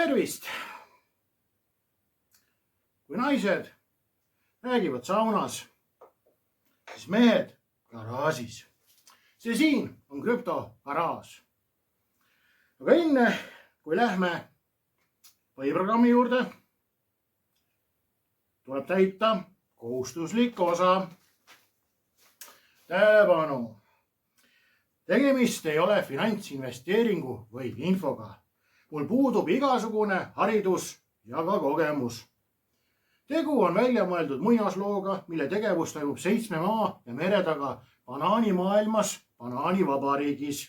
tervist! Kui naised räägivad saunas, siis mehed garaažis. See siin on krüptogaraaž. Aga enne, kui lähme põhiprogrammi juurde, tuleb täita kohustuslik osa. Tähelepanu! Tegemist ei ole finantsinvesteeringu või infoga. Mul puudub igasugune haridus ja ka kogemus. Tegu on välja mõeldud muinaslooga, mille tegevus toimub 7 maa ja mere taga banaanimaailmas, banaanivabariigis.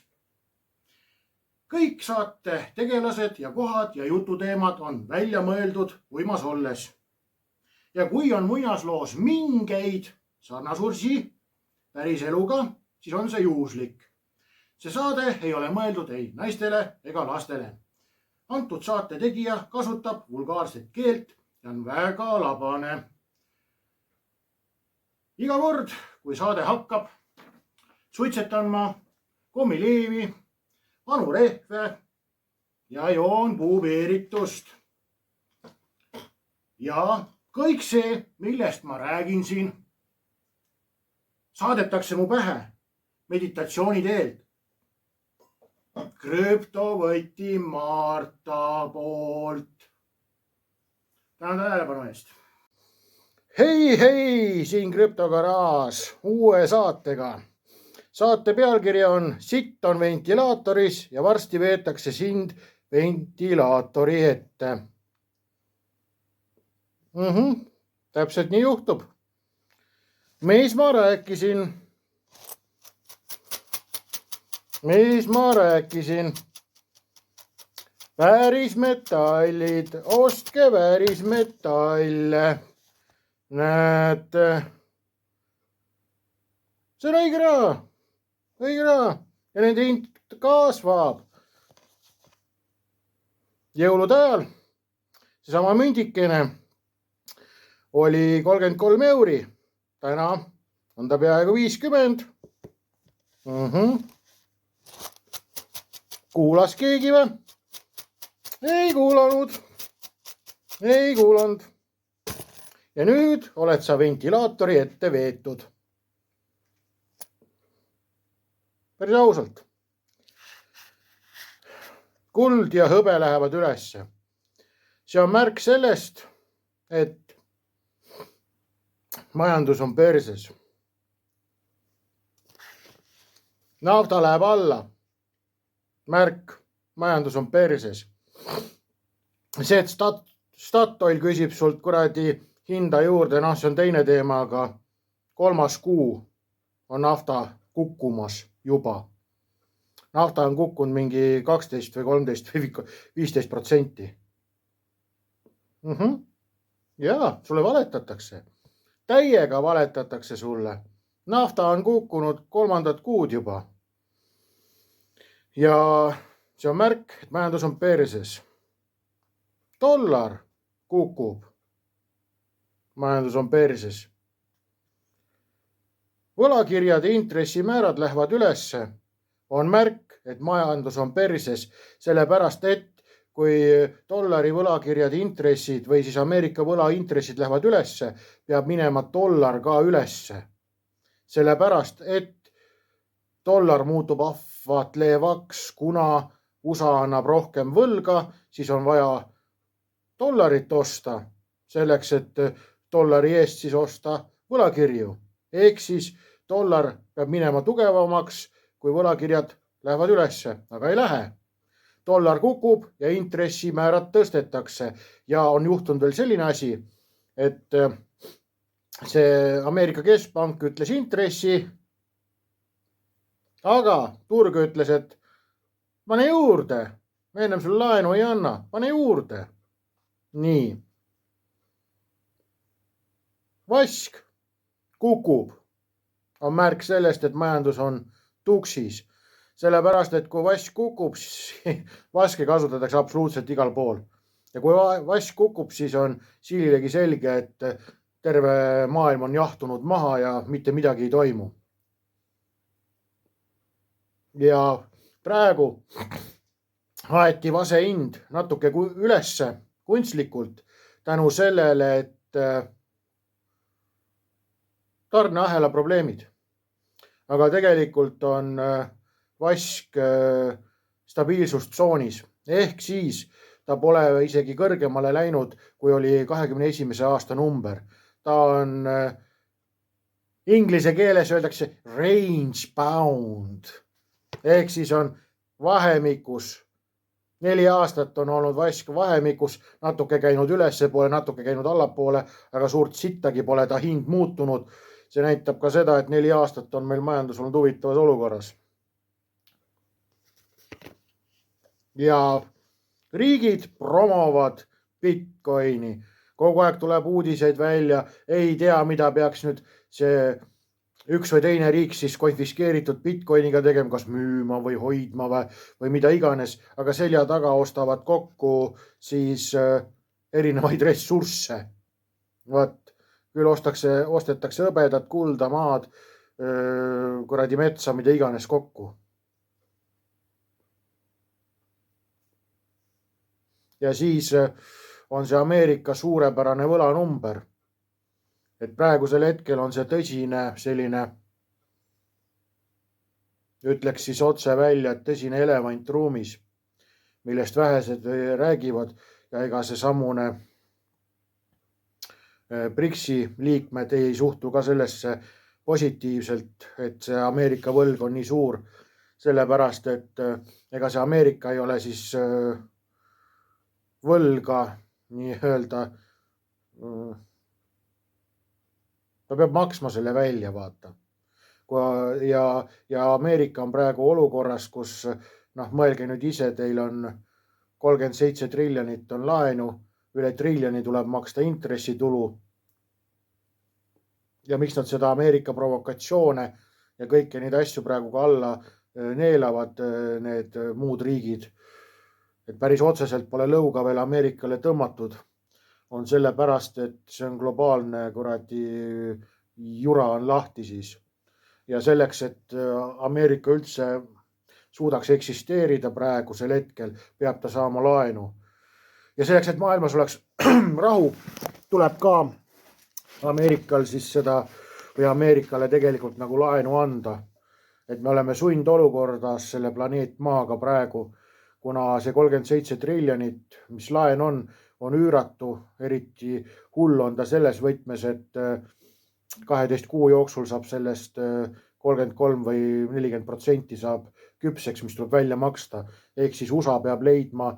Kõik saate tegelased ja kohad ja jututeemad on välja mõeldud uimas olles. Ja kui on muinasloos mingeid sarnasursi päris eluga, siis on see juhuslik. See saade ei ole mõeldud ei naistele ega lastele. Antud saate tegija kasutab vulgaarset keelt ja on väga labane. Iga kord, kui saade hakkab, suitsetan ma kommileevi, vanu rehve ja joon puubeeritust. Ja kõik see, millest ma räägin siin, saadetakse mu pähe meditatsiooni teelt. Krüptovõti Marta poolt. Tänan tähelepanu eest. Hei, siin krüptogaraaž uue saatega. Saate pealkiri on Sitt on ventilaatoris ja varsti veetakse sind ventilaatori ette. Täpselt nii juhtub. Mis ma rääkisin? Väärismetallid, ostke väärismetalle. Näete. See on õige raha. Ja nende hind kasvab. Jõulude ajal seesama mündikene oli 33 euri. Täna on ta peaaegu 50. Kuulas keegi või? Ei kuulanud. Ja nüüd oled sa ventilaatori ette veetud. Päris ausalt. Kuld ja hõbe lähevad ülesse. See on märk sellest, et majandus on perses. Nafta läheb alla. Märk, majandus on perses. See, et Statoil küsib sult kuradi hinda juurde, see on teine teema, aga 3. kuu on nafta kukkumas juba. Nafta on kukkunud mingi 12 või 13 või 15%. Jaa, sulle valetatakse. Täiega valetatakse sulle. Nafta on kukkunud 3. kuud juba. Ja see on märk, et majandus on perses. Dollar kukub. Majandus on perses. Võlakirjade intressimäärad lähevad ülesse. On märk, et majandus on perses, sellepärast et kui dollari võlakirjade intressid või siis Ameerika võlaintressid lähevad ülesse, peab minema dollar ka ülesse. Sellepärast, et dollar muutub ahvatlevaks, kuna USA annab rohkem võlga, siis on vaja dollarit osta, selleks, et dollari eest siis osta võlakirju. Ehk siis dollar peab minema tugevamaks, kui võlakirjad lähevad ülesse, aga ei lähe. Dollar kukub ja intressimäärad tõstetakse ja on juhtunud veel selline asi, et see Ameerika keskpank ütles intressi, aga turg ütles, et pane juurde, me ennem sulle laenu ei anna, pane juurde. Nii. Vask kukub. On märk sellest, et majandus on tuksis. Sellepärast, et kui vask kukub, siis vaske kasutatakse absoluutselt igal pool. Ja kui vask kukub, siis on siililegi selge, et terve maailm on jahtunud maha ja mitte midagi ei toimu. Ja praegu aeti vase hind natuke ülesse kunstlikult tänu sellele, et tarneahela probleemid. Aga tegelikult on vask stabiilsustsoonis ehk siis ta pole isegi kõrgemale läinud, kui oli 2021. aasta number. Ta on inglise keeles öeldakse range bound ehk siis on vahemikus. 4 aastat on olnud vask vahemikus, natuke käinud ülespoole, natuke käinud allapoole, aga suurt sittagi pole ta hind muutunud. See näitab ka seda, et 4 aastat on meil majandus olnud huvitavas olukorras. Ja riigid promovad Bitcoini. Kogu aeg tuleb uudiseid välja, ei tea, mida peaks nüüd see üks või teine riik siis konfiskeeritud Bitcoiniga tegema, kas müüma või hoidma või mida iganes, aga selja taga ostavad kokku siis erinevaid ressursse. Vaat, küll ostetakse hõbedat, kulda, maad, kuradi metsa, mida iganes kokku. Ja siis on see Ameerika suurepärane võlanumber. Et praegusel hetkel on see tõsine selline, ütleks siis otse välja, et tõsine elevant ruumis, millest vähesed räägivad ja ega see samune BRICS-i liikmed ei suhtu ka sellesse positiivselt, et see Ameerika võlg on nii suur, sellepärast et ega see Ameerika ei ole siis võlga nii-öelda, ta peab maksma selle välja, vaata. Ja Ameerika on praegu olukorras, kus mõelge nüüd ise, teil on 37 triljonit on laenu, üle triljoni tuleb maksta intressitulu. Ja miks nad seda Ameerika provokatsioone ja kõiki neid asju praegu ka alla neelavad need muud riigid, et päris otseselt pole lõuga veel Ameerikale tõmmatud, on sellepärast, et see on globaalne kuradi jura on lahti siis. Ja selleks, et Ameerika üldse suudaks eksisteerida praegusel hetkel, peab ta saama laenu. Ja selleks, et maailmas oleks rahu, tuleb ka Ameerikal siis seda või Ameerikale tegelikult nagu laenu anda. Et me oleme sundolukordas selle planeet Maaga praegu, kuna see 37 triljonit, mis laen on üüratu, eriti hull on ta selles võtmes, et 12 kuu jooksul saab sellest 33 või 40% saab küpseks, mis tuleb välja maksta. Ehk siis USA peab leidma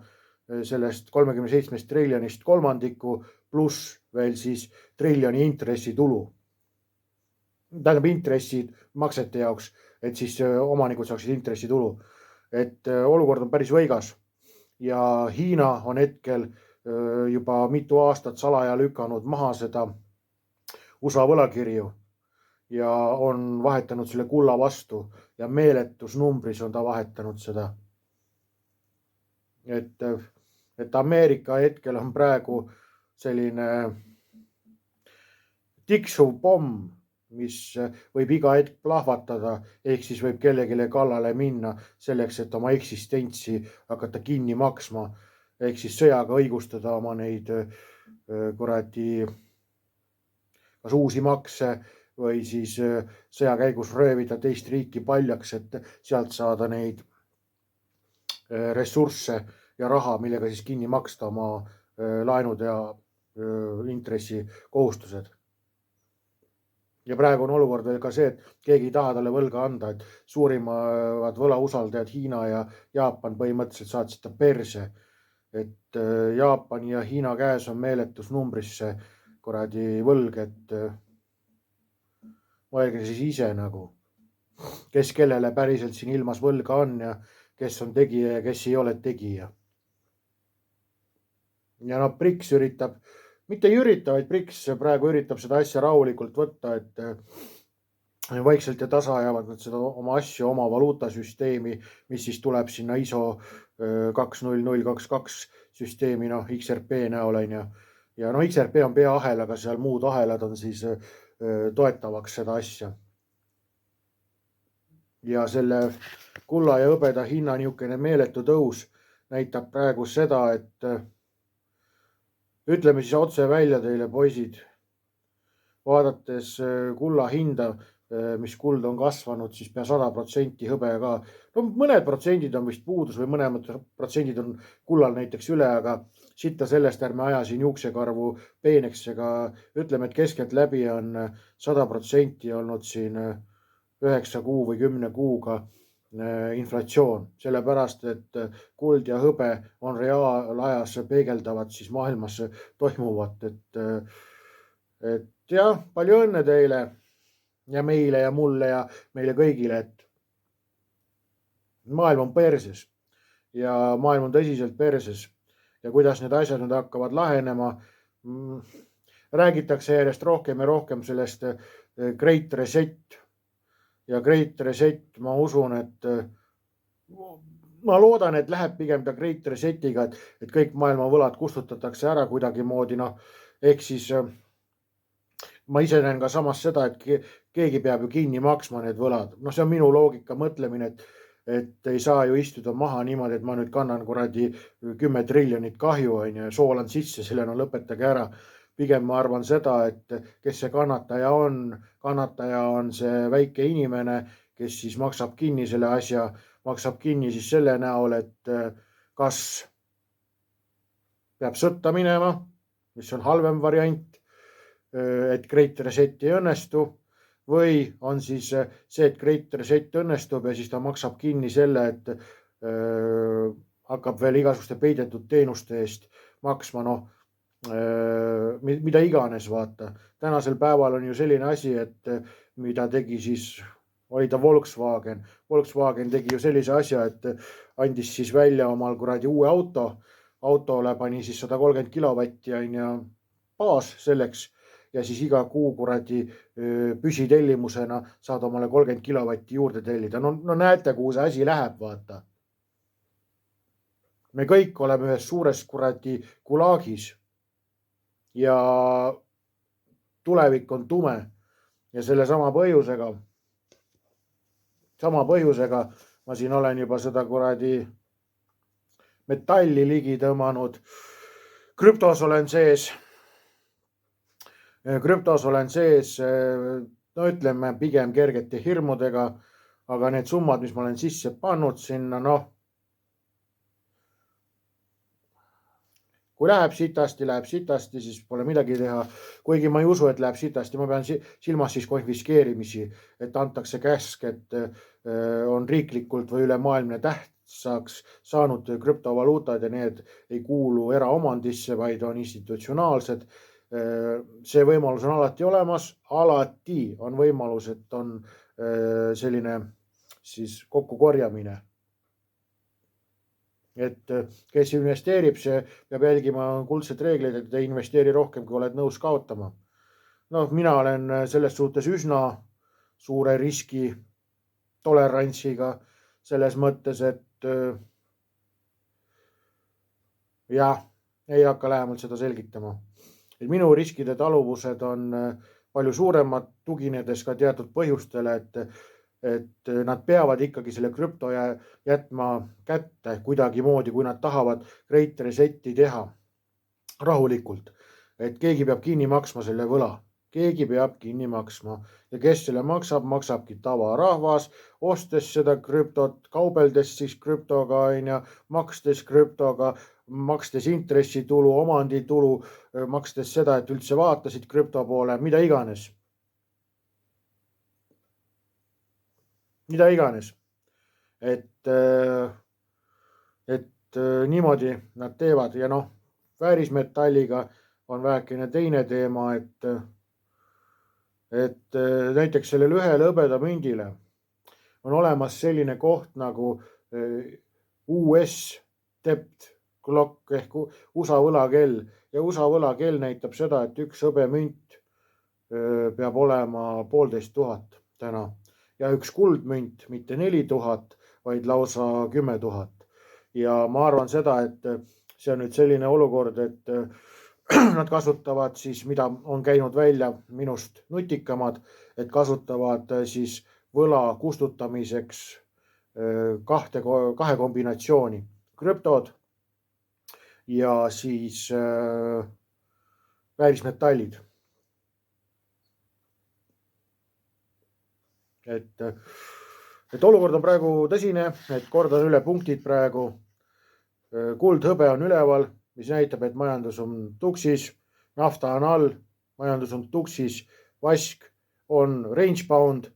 sellest 37 triljonist kolmandiku pluss veel siis triljoni intressitulu. Tähendab intressid maksete jaoks, et siis omanikud saaksid intressitulu. Et olukord on päris võigas ja Hiina on hetkel juba mitu aastat salaja lükanud maha seda USA võlakirju ja on vahetanud selle kulla vastu ja meeletus numbris on ta vahetanud seda. Et Ameerika hetkel on praegu selline tiksuv pomm, mis võib iga hetk plahvatada, ehk siis võib kellegile kallale minna selleks, et oma eksistentsi hakata kinni maksma, ehk siis sõjaga õigustada oma neid kuradi kas uusi makse või siis sõja käigus röövida teist riiki paljaks, et sealt saada neid ressursse ja raha, millega siis kinni maksta oma laenud ja intressikohustused. Ja praegu on olukord veel ka see, et keegi ei taha talle võlga anda, et suurimad võlausaldajad Hiina ja Jaapan põhimõtteliselt saatsid ta perse. Et Jaapani ja Hiina käes on meeletus numbris see kuradi võlg, et mõelge siis ise nagu, kes kellele päriselt siin ilmas võlga on ja kes on tegija ja kes ei ole tegija. Ja BRICS üritab, mitte ei ürita, vaid BRICS praegu üritab seda asja rahulikult võtta, et vaikselt ja tasa ajavad nad seda oma asju, oma valuutasüsteemi, mis siis tuleb sinna ISO 20022 süsteemi, XRP näol on ja XRP on peaahel, aga seal muud ahelad on siis toetavaks seda asja. Ja selle kulla ja hõbeda hinna niisugune meeletu tõus näitab praegu seda, et ütleme siis otse välja teile, poisid, vaadates kulla hinda, mis kuld on kasvanud, siis pea 100% hõbe ka. No mõned protsendid on vist puudus või mõnemad protsendid on kullal näiteks üle, aga sitta sellest ärme aja siin juuksekarvu peeneks, ega ütleme, et keskeltläbi on 100% olnud siin 9 kuu või 10 kuuga inflatsioon, sellepärast et kuld ja hõbe on reaalajas peegeldavad siis maailmas toimuvat, et jah, palju õnne teile ja meile ja mulle ja meile kõigile, et maailm on perses ja maailm on tõsiselt perses ja kuidas need asjad nüüd hakkavad lahenema. Räägitakse järjest rohkem ja rohkem sellest Great Reset ja Great Reset, ma usun, et ma loodan, et läheb pigem ka Great Resetiga, et kõik maailma võlad kustutatakse ära kuidagimoodi, ehk siis ma ise näen ka samas seda, et keegi peab ju kinni maksma need võlad. See on minu loogika mõtlemine, et ei saa ju istuda maha niimoodi, et ma nüüd kannan kuradi 10 triljonit kahju, soolan sisse, selle lõpetage ära. Pigem ma arvan seda, et kes see kannataja on see väike inimene, kes siis maksab kinni selle asja, maksab kinni siis selle näol, et kas peab sõtta minema, mis on halvem variant, et Great Reset ei õnnestu, või on siis see, et Great Reset õnnestub ja siis ta maksab kinni selle, et hakkab veel igasuguste peidetud teenuste eest maksma, mida iganes, vaata. Tänasel päeval on ju selline asi, et mida tegi siis, oli ta Volkswagen. Volkswagen tegi ju sellise asja, et andis siis välja omal kuradi uue autole pani siis 130 kilovatti baas selleks ja siis iga kuu kuradi püsitellimusena saad omale 30 kilovatti juurde tellida. No näete, kuhu see asi läheb, vaata. Me kõik oleme ühes suures kuradi gulagis ja tulevik on tume ja selle sama põhjusega ma siin olen juba seda kuradi metalli ligi tõmmanud. Krüptos olen sees, ütleme pigem kergete hirmudega, aga need summad, mis ma olen sisse pannud sinna, kui läheb sitasti, siis pole midagi teha. Kuigi ma ei usu, et läheb sitasti, ma pean silmas siis konfiskeerimisi, et antakse käsk, et on riiklikult või ülemaailmne tähtsaks saanud krüptovaluutad ja need ei kuulu eraomandisse, vaid on institutsionaalsed. See võimalus on alati olemas, alati on võimalus, et on selline siis kokkukorjamine. Et kes investeerib, see peab jälgima kuldset reegleid, et ei investeeri rohkem, kui oled nõus kaotama. Mina olen selles suhtes üsna suure riski tolerantsiga selles mõttes, et jah, ei hakka lähemalt seda selgitama. Minu riskide taluvused on palju suuremad, tuginedes ka teatud põhjustele, et nad peavad ikkagi selle krüpto jätma kätte kuidagimoodi, kui nad tahavad Great Reseti teha rahulikult. Et keegi peab kinni maksma selle võla. Keegi peab kinni maksma ja kes selle maksab, maksabki tavarahvas, ostes seda krüptot, kaubeldes siis krüptoga, makstes krüptoga, makstes intressitulu, omanditulu, makstes seda, et üldse vaatasid krüpto poole, mida iganes. Et niimoodi nad teevad ja väärismetalliga on vähekene teine teema, et näiteks sellele ühele hõbedamündile on olemas selline koht nagu US Debt Clock ehk USA võlakell ja USA võlakell näitab seda, et üks hõbemünt peab olema 1500 täna ja üks kuldmünt mitte 4000, vaid lausa 10 000. Ja ma arvan seda, et see on nüüd selline olukord, et nad kasutavad siis, mida on käinud välja minust nutikamad, et kasutavad siis võla kustutamiseks kahe kombinatsiooni. Krüptod ja siis väärismetallid. Et olukord on praegu tõsine, et kordan üle punktid praegu. Kuld-hõbe on üleval, mis näitab, et majandus on tuksis, nafta on all, majandus on tuksis, vask on range bound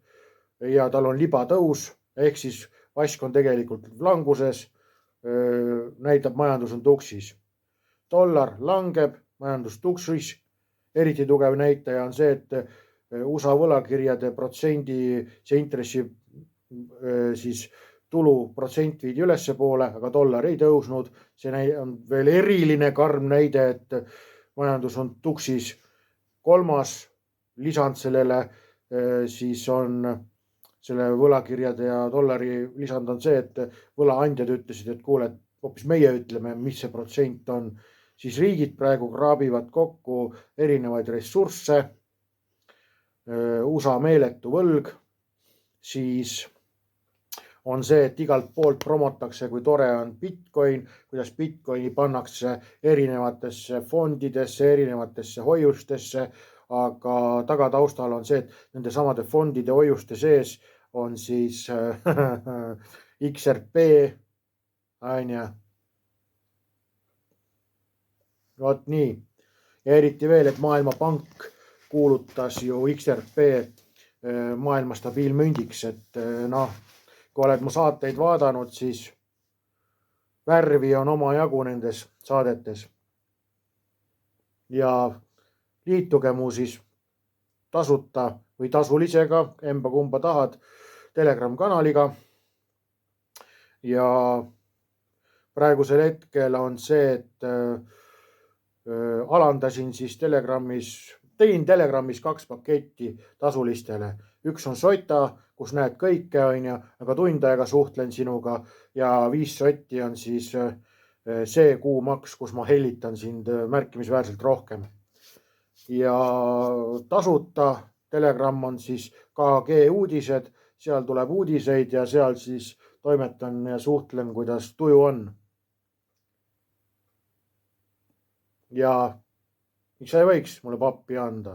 ja tal on libatõus, ehk siis vask on tegelikult languses, näitab majandus on tuksis. Dollar langeb, majandus tuksis, eriti tugev näitaja on see, et USA võlakirjade protsendi, see intressi siis tulu protsent viidi ülespoole, aga dollar ei tõusnud. See on veel eriline karm näide, et majandus on tuksis. Kolmas lisand sellele siis on selle võlakirjade ja dollari lisand on see, et võlaandjad ütlesid, et kuule, hoopis meie ütleme, mis see protsent on. Siis riigid praegu kraabivad kokku erinevaid ressursse. USA meeletu võlg, siis on see, et igalt poolt promotakse, kui tore on Bitcoin, kuidas Bitcoini pannakse erinevatesse fondidesse, erinevatesse hoiustesse, aga tagataustal on see, et nende samade fondide hoiuste sees on siis XRP, aine. Vot nii. Ja eriti veel, et Maailmapank kuulutas ju XRP maailma stabiilmündiks, et noh, kui oled mu saateid vaadanud, siis värvi on omajagu nendes saadetes. Ja liituge mu siis tasuta või tasulisega, emba-kumba tahad, Telegram kanaliga. Ja praegusel hetkel on see, et alandasin siis tegin Telegramis 2 paketti tasulistele. Üks on sota, kus näed kõike, aga tund aega suhtlen sinuga ja 5 sotti on siis see kuumaks, kus ma hellitan sind märkimisväärselt rohkem. Ja tasuta Telegram on siis KG uudised, seal tuleb uudiseid ja seal siis toimetan ja suhtlen, kuidas tuju on. Ja miks sa ei võiks mulle pappi anda?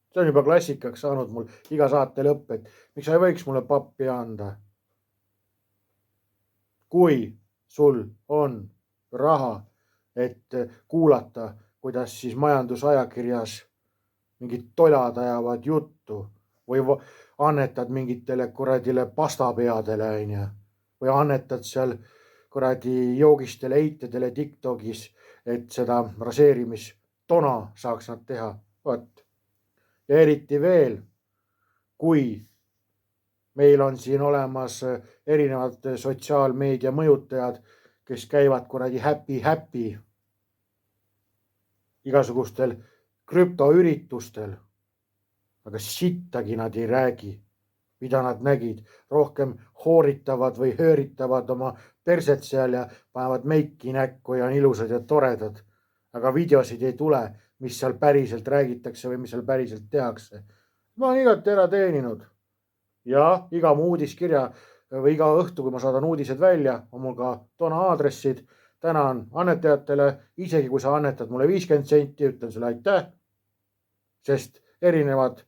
See on juba klassikaks saanud mul iga saate lõpp, et miks sa ei võiks mulle pappi anda? Kui sul on raha, et kuulata, kuidas siis majandusajakirjas mingid tolad ajavad juttu või annetad mingitele kuradile pastapeadele või annetad seal kuradi joogistele eitedele TikTokis, et seda raseerimistona saaks nad teha. Vot. Ja eriti veel, kui meil on siin olemas erinevad sotsiaalmeedia mõjutajad, kes käivad kuradi happy igasugustel krüptoüritustel, aga sittagi nad ei räägi, mida nad nägid. Rohkem hooritavad või hööritavad oma perset seal ja panevad meiki näkku ja on ilusad ja toredad. Aga videosid ei tule, mis seal päriselt räägitakse või mis seal päriselt tehakse. Ma olen igati ära teeninud. Ja iga mu uudiskirja või iga õhtu, kui ma saadan uudised välja, on mul ka toona aadressid. Tänan annetajatele, isegi kui sa annetad mulle 50 senti, ütlen sulle aitäh, sest erinevad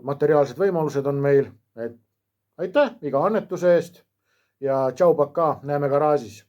materiaalsed võimalused on meil. Et aitäh iga annetuse eest ja tšau, pakaa, näeme garaažis.